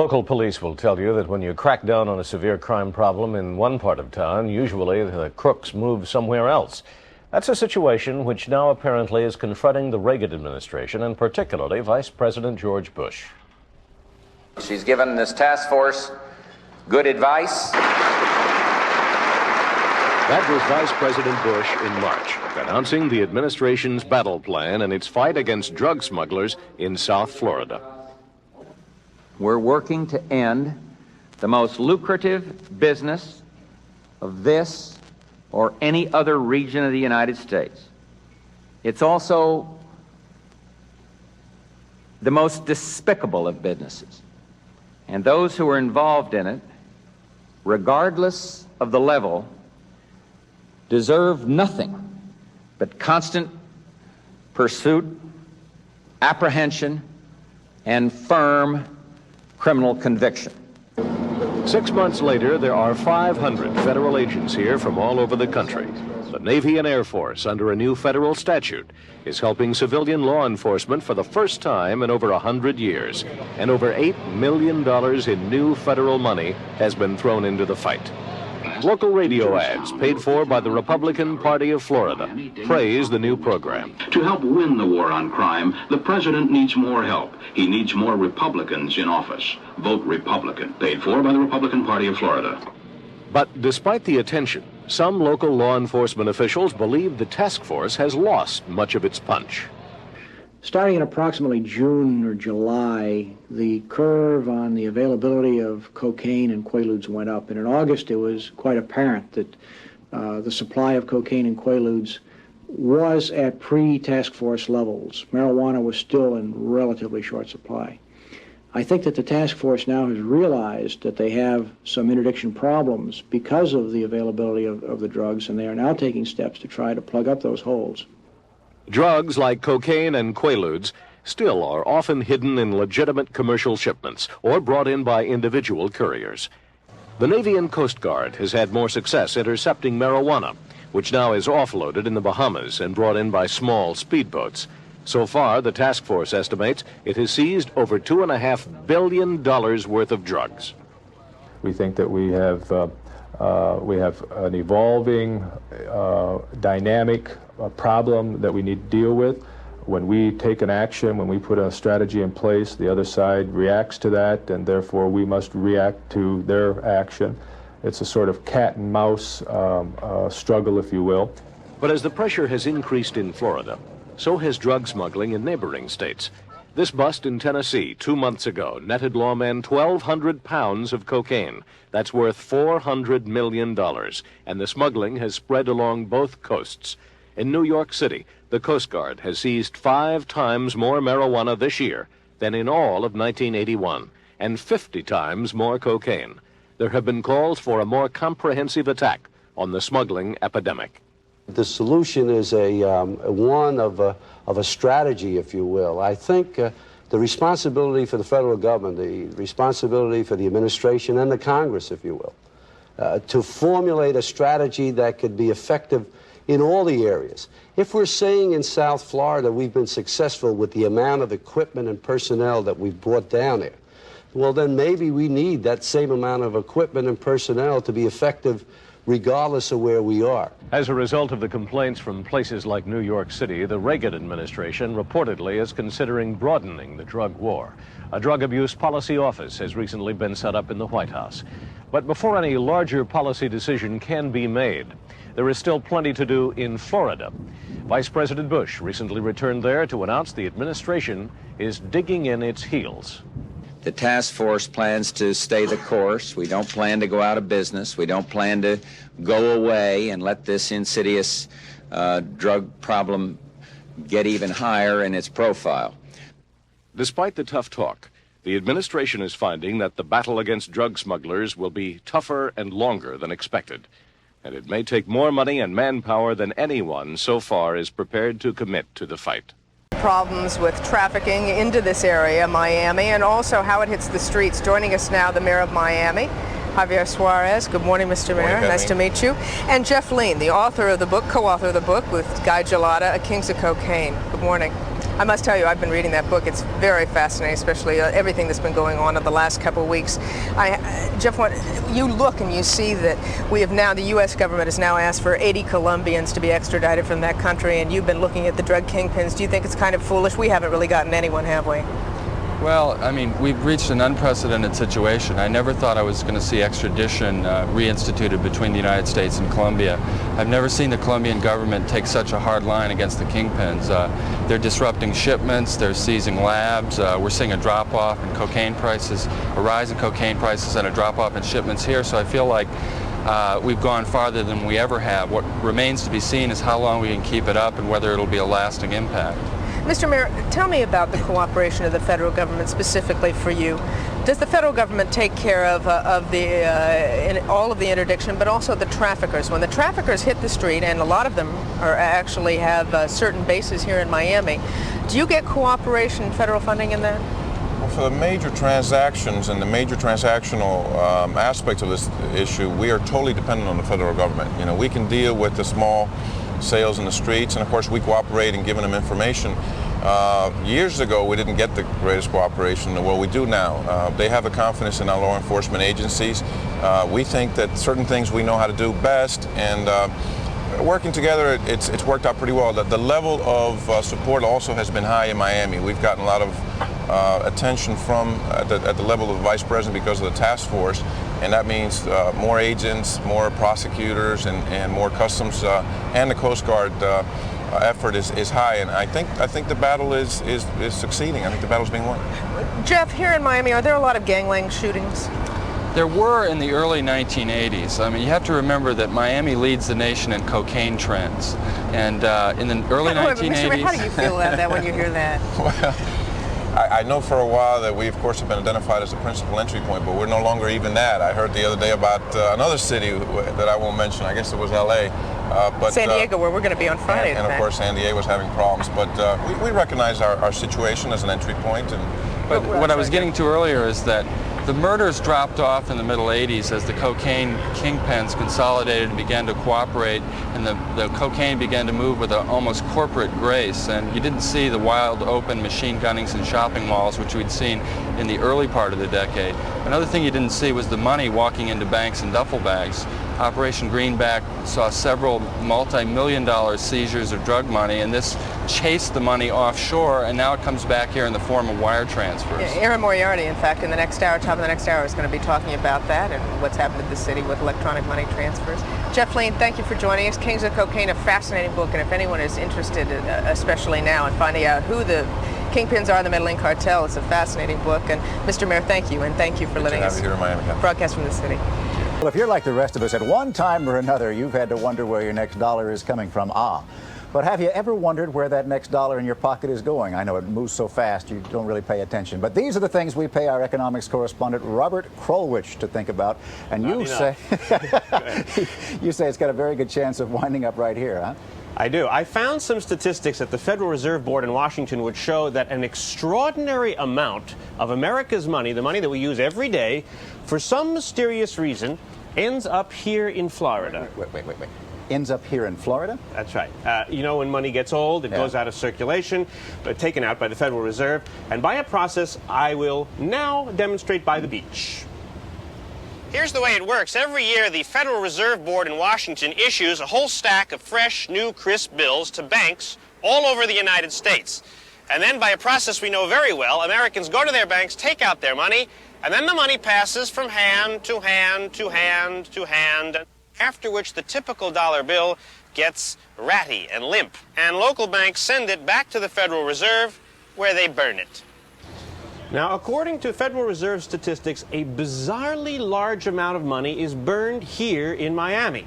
Local police will tell you that when you crack down on a severe crime problem in one part of town, usually the crooks move somewhere else. That's a situation which now apparently is confronting the Reagan administration, and particularly Vice President George Bush. She's given this task force good advice. That was Vice President Bush in March, announcing the administration's battle plan in its fight against drug smugglers in South Florida. We're working to end the most lucrative business of this or any other region of the United States. It's also the most despicable of businesses. And those who are involved in it, regardless of the level, deserve nothing but constant pursuit, apprehension, and firm criminal conviction. 6 months later, there are 500 federal agents here from all over the country. The Navy and Air Force, under a new federal statute, is helping civilian law enforcement for the first time in over 100 years. And over $8 million in new federal money has been thrown into the fight. Local radio ads, paid for by the Republican Party of Florida, praise the new program. To help win the war on crime, the president needs more help. He needs more Republicans in office. Vote Republican. Paid for by the Republican Party of Florida. But despite the attention, some local law enforcement officials believe the task force has lost much of its punch. Starting in approximately June or July, the curve on the availability of cocaine and quaaludes went up. And in August, it was quite apparent that the supply of cocaine and quaaludes was at pre-task force levels. Marijuana was still in relatively short supply. I think that the task force now has realized that they have some interdiction problems because of the availability of the drugs, and they are now taking steps to try to plug up those holes. Drugs like cocaine and quaaludes still are often hidden in legitimate commercial shipments or brought in by individual couriers. The Navy and Coast Guard has had more success intercepting marijuana, which now is offloaded in the Bahamas and brought in by small speedboats. So far, the task force estimates it has seized over $2.5 billion worth of drugs. We think that we have an evolving, dynamic problem that we need to deal with. When we take an action, when we put a strategy in place, the other side reacts to that, and therefore we must react to their action. It's a sort of cat and mouse struggle, if you will. But as the pressure has increased in Florida, so has drug smuggling in neighboring states. This bust in Tennessee 2 months ago netted lawmen 1,200 pounds of cocaine. That's worth $400 million, and the smuggling has spread along both coasts. In New York City, the Coast Guard has seized 5 times more marijuana this year than in all of 1981, and 50 times more cocaine. There have been calls for a more comprehensive attack on the smuggling epidemic. The solution is one of a strategy, if you will. I think the responsibility for the federal government, the responsibility for the administration and the Congress, if you will, to formulate a strategy that could be effective in all the areas. If we're saying in South Florida we've been successful with the amount of equipment and personnel that we've brought down there, well, then maybe we need that same amount of equipment and personnel to be effective regardless of where we are. As a result of the complaints from places like New York City, the Reagan administration reportedly is considering broadening the drug war. A drug abuse policy office has recently been set up in the White House. But before any larger policy decision can be made, there is still plenty to do in Florida. Vice President Bush recently returned there to announce the administration is digging in its heels. The task force plans to stay the course. We don't plan to go out of business. We don't plan to go away and let this insidious drug problem get even higher in its profile. Despite the tough talk, the administration is finding that the battle against drug smugglers will be tougher and longer than expected. And it may take more money and manpower than anyone so far is prepared to commit to the fight. Problems with trafficking into this area, Miami, and also how it hits the streets. Joining us now, the mayor of Miami, Javier Suarez. Good morning, Mr. Mayor. Nice to meet you. And Jeff Lean, the author of the book, co-author of the book with Guy Gelada, A Kings of Cocaine. Good morning. I must tell you, I've been reading that book. It's very fascinating, especially everything that's been going on in the last couple of weeks. Jeff, you look and you see that we have now, the U.S. government has now asked for 80 Colombians to be extradited from that country, and you've been looking at the drug kingpins. Do you think it's kind of foolish? We haven't really gotten anyone, have we? Well, I mean, we've reached an unprecedented situation. I never thought I was going to see extradition reinstituted between the United States and Colombia. I've never seen the Colombian government take such a hard line against the kingpins. They're disrupting shipments, they're seizing labs, we're seeing a drop-off in cocaine prices, a rise in cocaine prices and a drop-off in shipments here, so I feel like we've gone farther than we ever have. What remains to be seen is how long we can keep it up and whether it'll be a lasting impact. Mr. Mayor, tell me about the cooperation of the federal government specifically for you. Does the federal government take care of all of the interdiction, but also the traffickers? When the traffickers hit the street, and a lot of them actually have certain bases here in Miami, do you get cooperation, federal funding in that? Well, for the major transactions and the major transactional aspects of this issue, we are totally dependent on the federal government. You know, we can deal with the small sales in the streets, and of course we cooperate in giving them information. Years ago we didn't get the greatest cooperation in the world. We do now. They have the confidence in our law enforcement agencies. We think that certain things we know how to do best, and working together it's worked out pretty well. The level of support also has been high in Miami. We've gotten a lot of attention from at the level of the vice president because of the task force, and that means more agents, more prosecutors, and more customs and the Coast Guard effort is high, and I think the battle is succeeding. I think the battle's being won. Jeff, here in Miami, are there a lot of gangland shootings? There were in the early 1980s. I mean, you have to remember that Miami leads the nation in cocaine trends, and in the early 1980s. Mr. Mayor, how do you feel about that when you hear that? Well, I know for a while that we, of course, have been identified as the principal entry point, but we're no longer even that. I heard the other day about another city that I won't mention. I guess it was L.A. But San Diego, where we're going to be on Friday. And of course, San Diego was having problems. But we recognize our situation as an entry point. But what I was getting to earlier is that the murders dropped off in the middle 80s as the cocaine kingpins consolidated and began to cooperate, and the cocaine began to move with an almost corporate grace, and you didn't see the wild open machine gunnings in shopping malls, which we'd seen in the early part of the decade. Another thing you didn't see was the money walking into banks in duffel bags. Operation Greenback saw several multi-million-dollar seizures of drug money, and this chased the money offshore, and now it comes back here in the form of wire transfers. Yeah, Aaron Moriarty, in fact, in the next hour, top of the next hour, is going to be talking about that and what's happened in the city with electronic money transfers. Jeff Lane, thank you for joining us. Kings of Cocaine, a fascinating book, and if anyone is interested, especially now, in finding out who the kingpins are, the Medellin Cartel, it's a fascinating book. And Mr. Mayor, thank you, and thank you for letting us here in Miami. broadcast from the city. Well, if you're like the rest of us, at one time or another, you've had to wonder where your next dollar is coming from. But have you ever wondered where that next dollar in your pocket is going? I know it moves so fast you don't really pay attention. But these are the things we pay our economics correspondent, Robert Krulwich, to think about. And you say it's got a very good chance of winding up right here, huh? I do. I found some statistics at the Federal Reserve Board in Washington which show that an extraordinary amount of America's money, the money that we use every day, for some mysterious reason, ends up here in Florida. Wait. Ends up here in Florida? That's right. You know, when money gets old, it goes out of circulation, taken out by the Federal Reserve, and by a process I will now demonstrate by the beach. Here's the way it works. Every year, the Federal Reserve Board in Washington issues a whole stack of fresh, new, crisp bills to banks all over the United States. And then, by a process we know very well, Americans go to their banks, take out their money, and then the money passes from hand to hand to hand to hand, after which the typical dollar bill gets ratty and limp. And local banks send it back to the Federal Reserve, where they burn it. Now, according to Federal Reserve statistics, a bizarrely large amount of money is burned here in Miami.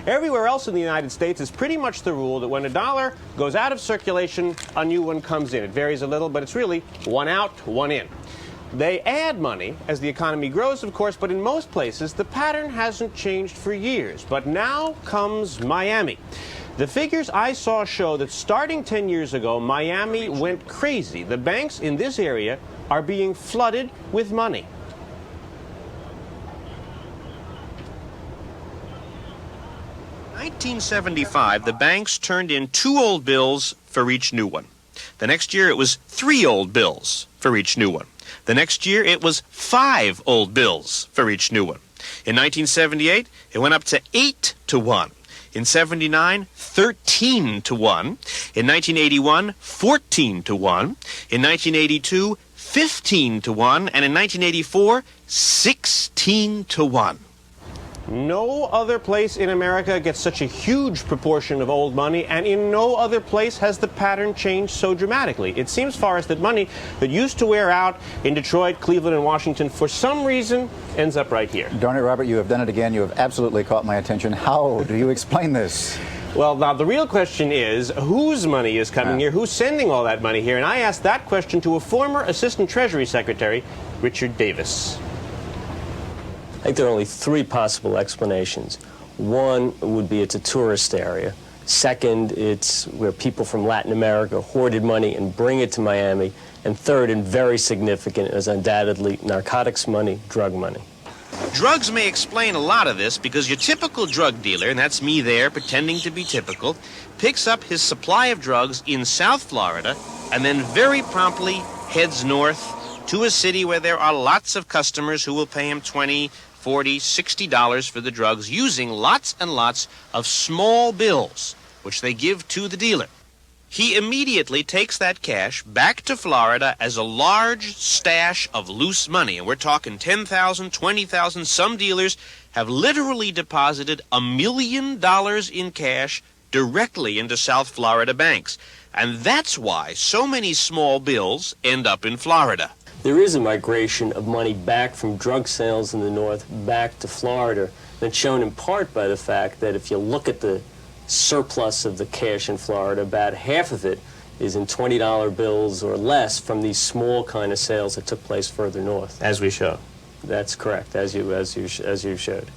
Everywhere else in the United States is pretty much the rule that when a dollar goes out of circulation, a new one comes in. It varies a little, but it's really one out, one in. They add money as the economy grows, of course, but in most places the pattern hasn't changed for years. But now comes Miami. The figures I saw show that starting 10 years ago, Miami went crazy. The banks in this area are being flooded with money. In 1975, the banks turned in 2 old bills for each new one. The next year it was 3 old bills for each new one. The next year it was 5 old bills for each new one. In 1978, it went up to 8 to 1. In 79, 13 to 1. In 1981, 14 to 1. In 1982, 15 to 1. And in 1984, 16 to 1. No other place in America gets such a huge proportion of old money, and in no other place has the pattern changed so dramatically. It seems, Forrest, that money that used to wear out in Detroit, Cleveland, and Washington, for some reason, ends up right here. Darn it, Robert, you have done it again. You have absolutely caught my attention. How do you explain this? Well, now, the real question is, whose money is coming here? Who's sending all that money here? And I asked that question to a former Assistant Treasury Secretary, Richard Davis. I think there are only 3 possible explanations. One would be it's a tourist area. Second, it's where people from Latin America hoarded money and bring it to Miami. And third, and very significant, is undoubtedly narcotics money, drug money. Drugs may explain a lot of this because your typical drug dealer, and that's me there pretending to be typical, picks up his supply of drugs in South Florida and then very promptly heads north to a city where there are lots of customers who will pay him $20, $40, $60 for the drugs, using lots and lots of small bills, which they give to the dealer. He immediately takes that cash back to Florida as a large stash of loose money. And we're talking 10,000, 20,000. Some dealers have literally deposited $1 million in cash directly into South Florida banks. And that's why so many small bills end up in Florida. There is a migration of money back from drug sales in the north back to Florida. That's shown in part by the fact that if you look at the surplus of the cash in Florida, about half of it is in $20 bills or less from these small kind of sales that took place further north. As we show. That's correct, as you showed.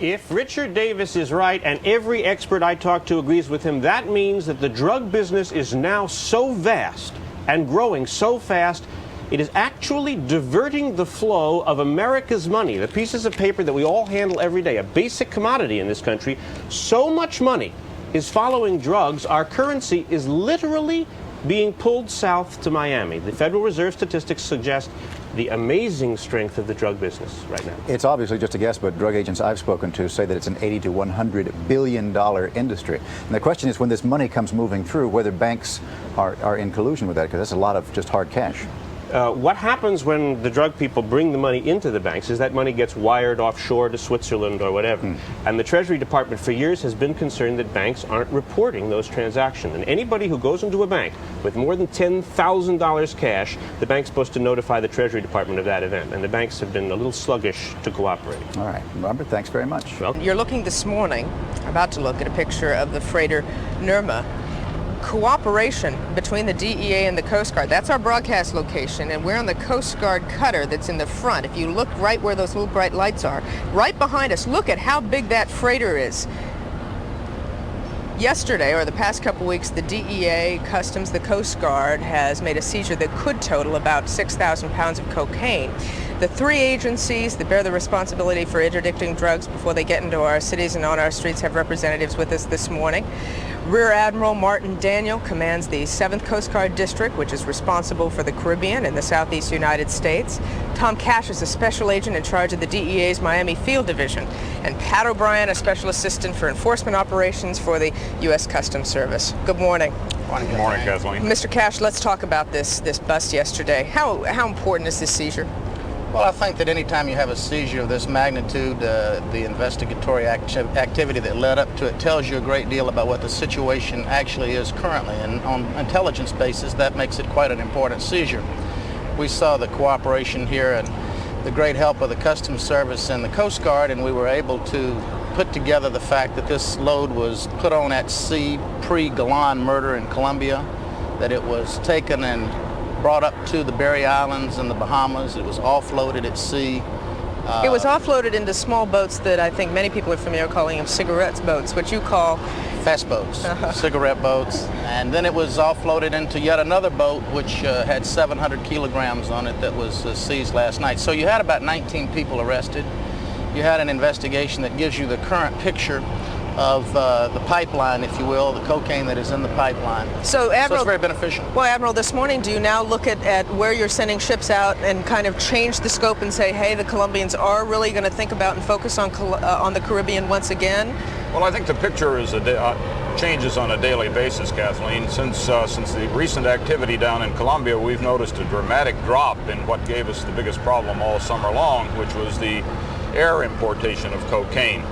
If Richard Davis is right, and every expert I talk to agrees with him, that means that the drug business is now so vast and growing so fast, it is actually diverting the flow of America's money, the pieces of paper that we all handle every day, a basic commodity in this country. So much money is following drugs, our currency is literally being pulled south to Miami. The Federal Reserve statistics suggest the amazing strength of the drug business right now. It's obviously just a guess, but drug agents I've spoken to say that it's an $80 to $100 billion industry. And the question is, when this money comes moving through, whether banks are in collusion with that, because that's a lot of just hard cash. What happens when the drug people bring the money into the banks is that money gets wired offshore to Switzerland or whatever. And the Treasury Department for years has been concerned that banks aren't reporting those transactions. And anybody who goes into a bank with more than $10,000 cash, the bank's supposed to notify the Treasury Department of that event. And the banks have been a little sluggish to cooperate. All right. Robert, thanks very much. Well, You're looking this morning, about to look at a picture of the freighter Nirma. Cooperation between the DEA and the Coast Guard. That's our broadcast location, and we're on the Coast Guard cutter that's in the front. If you look right where those little bright lights are, right behind us, look at how big that freighter is. Yesterday, or the past couple weeks, the DEA, Customs, the Coast Guard has made a seizure that could total about 6,000 pounds of cocaine. The 3 agencies that bear the responsibility for interdicting drugs before they get into our cities and on our streets have representatives with us this morning. Rear Admiral Martin Daniel commands the 7th Coast Guard District, which is responsible for the Caribbean and the Southeast United States. Tom Cash is a special agent in charge of the DEA's Miami Field Division. And Pat O'Brien, a special assistant for enforcement operations for the U.S. Customs Service. Good morning. Good morning, Kathleen. Mr. Cash, let's talk about this bust yesterday. How important is this seizure? Well, I think that any time you have a seizure of this magnitude, the investigatory activity that led up to it tells you a great deal about what the situation actually is currently. And on intelligence basis, that makes it quite an important seizure. We saw the cooperation here and the great help of the Customs Service and the Coast Guard, and we were able to put together the fact that this load was put on at sea pre-Galan murder in Colombia, that it was taken and brought up to the Berry Islands and the Bahamas. It was offloaded at sea. It was offloaded into small boats that I think many people are familiar calling them cigarette boats, which you call fast boats, cigarette boats. And then it was offloaded into yet another boat which had 700 kilograms on it that was seized last night. So you had about 19 people arrested. You had an investigation that gives you the current picture of the pipeline, if you will, the cocaine that is in the pipeline. So, Admiral, it's very beneficial. Well, Admiral, this morning, do you now look at where you're sending ships out and kind of change the scope and say, hey, the Colombians are really going to think about and focus on the Caribbean once again? Well, I think the picture is changes on a daily basis, Kathleen. Since the recent activity down in Colombia, we've noticed a dramatic drop in what gave us the biggest problem all summer long, which was the air importation of cocaine.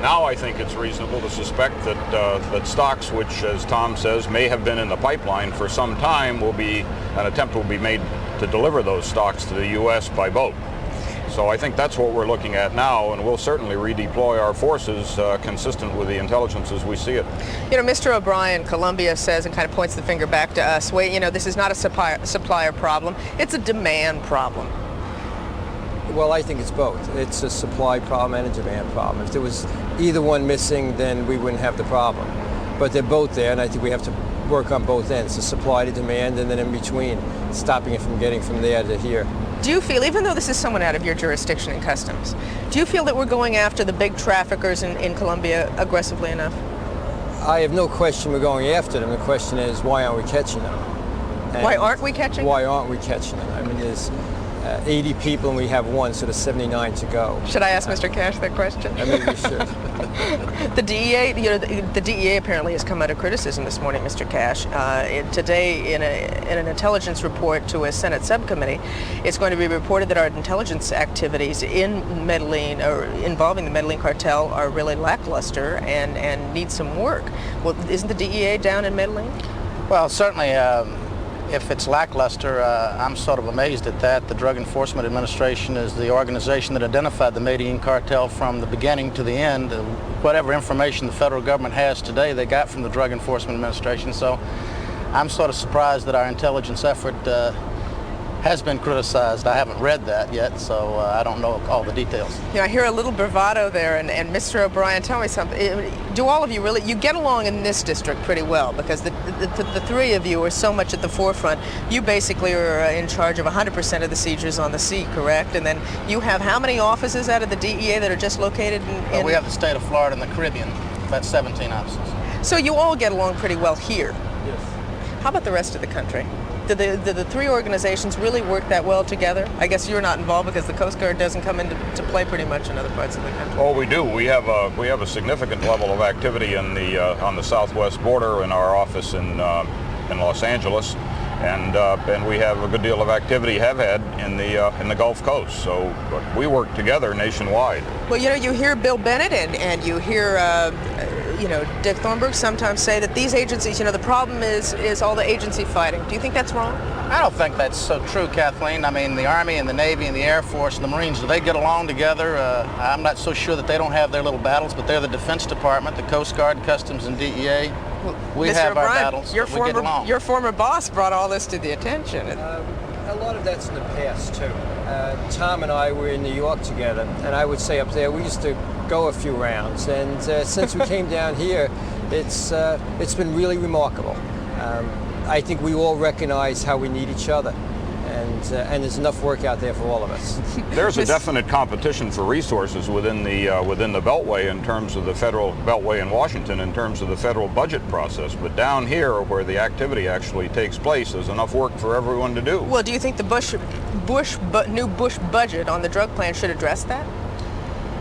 Now I think it's reasonable to suspect that stocks, which, as Tom says, may have been in the pipeline for some time, an attempt will be made to deliver those stocks to the U.S. by boat. So I think that's what we're looking at now, and we'll certainly redeploy our forces consistent with the intelligence as we see it. You know, Mr. O'Brien, Colombia says, and kind of points the finger back to us, wait, you know, this is not a supplier problem, it's a demand problem. Well, I think it's both. It's a supply problem and a demand problem. If there was either one missing, then we wouldn't have the problem. But they're both there, and I think we have to work on both ends, the supply to demand, and then in between, stopping it from getting from there to here. Do you feel, even though this is somewhat out of your jurisdiction in customs, do you feel that we're going after the big traffickers in Colombia aggressively enough? I have no question we're going after them. The question is, why aren't we catching them? And why aren't we catching them? Why aren't we catching them? I mean, there's 80 people and we have one, so there's 79 to go. Should I ask Mr. Cash that question? I mean, we should. The DEA, you know, the DEA apparently has come under criticism this morning, Mr. Cash. Today, in an intelligence report to a Senate subcommittee, it's going to be reported that our intelligence activities in Medellin, or involving the Medellin cartel, are really lackluster and need some work. Well, isn't the DEA down in Medellin? Well, certainly. If it's lackluster, I'm sort of amazed at that. The Drug Enforcement Administration is the organization that identified the Medellin cartel from the beginning to the end. Whatever information the federal government has today, they got from the Drug Enforcement Administration. So I'm sort of surprised that our intelligence effort has been criticized. I haven't read that yet, so I don't know all the details. You know, I hear a little bravado there, and Mr. O'Brien, tell me something. Do all of you really, you get along in this district pretty well, because the three of you are so much at the forefront. You basically are in charge of 100% of the seizures on the sea, correct? And then you have how many offices out of the DEA that are just located in... Well, we have the state of Florida and the Caribbean, about 17 offices. So you all get along pretty well here? Yes. How about the rest of the country? Do the three organizations really work that well together? I guess you're not involved because the Coast Guard doesn't come into play pretty much in other parts of the country. Oh, we do. We have a significant level of activity in on the southwest border in our office in Los Angeles, and we have a good deal of activity, have had in the Gulf Coast. So we work together nationwide. Well, you know, you hear Bill Bennett and you hear you know, Dick Thornburg sometimes say that these agencies, you know, the problem is all the agency fighting. Do you think that's wrong? I don't think that's so true, Kathleen. I mean, the Army and the Navy and the Air Force and the Marines, do they get along together? I'm not so sure that they don't have their little battles, but they're the Defense Department, the Coast Guard, Customs, and DEA. We Mr. have O'Brien, our battles, but we get along. Your former boss brought all this to the attention. A lot of that's in the past, too. Tom and I were in New York together, and I would say up there we used to go a few rounds, and since we came down here, it's been really remarkable. I think we all recognize how we need each other, and there's enough work out there for all of us. There's a definite competition for resources within the Beltway in terms of the federal Beltway in Washington in terms of the federal budget process, but down here where the activity actually takes place, there's enough work for everyone to do. Well, do you think the new Bush budget on the drug plan should address that?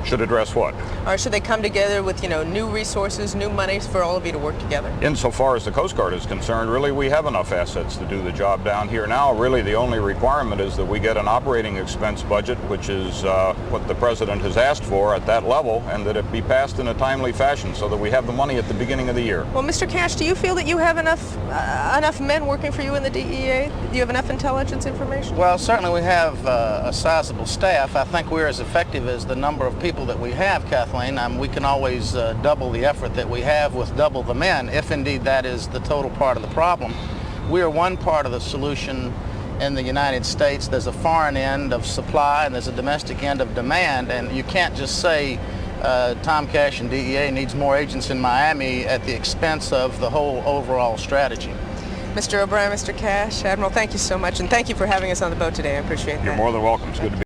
Should address what? Or should they come together with, you know, new resources, new monies for all of you to work together? Insofar as the Coast Guard is concerned, really we have enough assets to do the job down here now. Really the only requirement is that we get an operating expense budget, which is what the President has asked for at that level, and that it be passed in a timely fashion so that we have the money at the beginning of the year. Well, Mr. Cash, do you feel that you have enough men working for you in the DEA? Do you have enough intelligence information? Well, certainly we have a sizable staff. I think we're as effective as the number of people that we have, Kathleen. We can always double the effort that we have with double the men, if indeed that is the total part of the problem. We are one part of the solution in the United States. There's a foreign end of supply and there's a domestic end of demand, and you can't just say Tom Cash and DEA needs more agents in Miami at the expense of the whole overall strategy. Mr. O'Brien, Mr. Cash, Admiral, thank you so much, and thank you for having us on the boat today. I appreciate that. You're more than welcome. It's good to be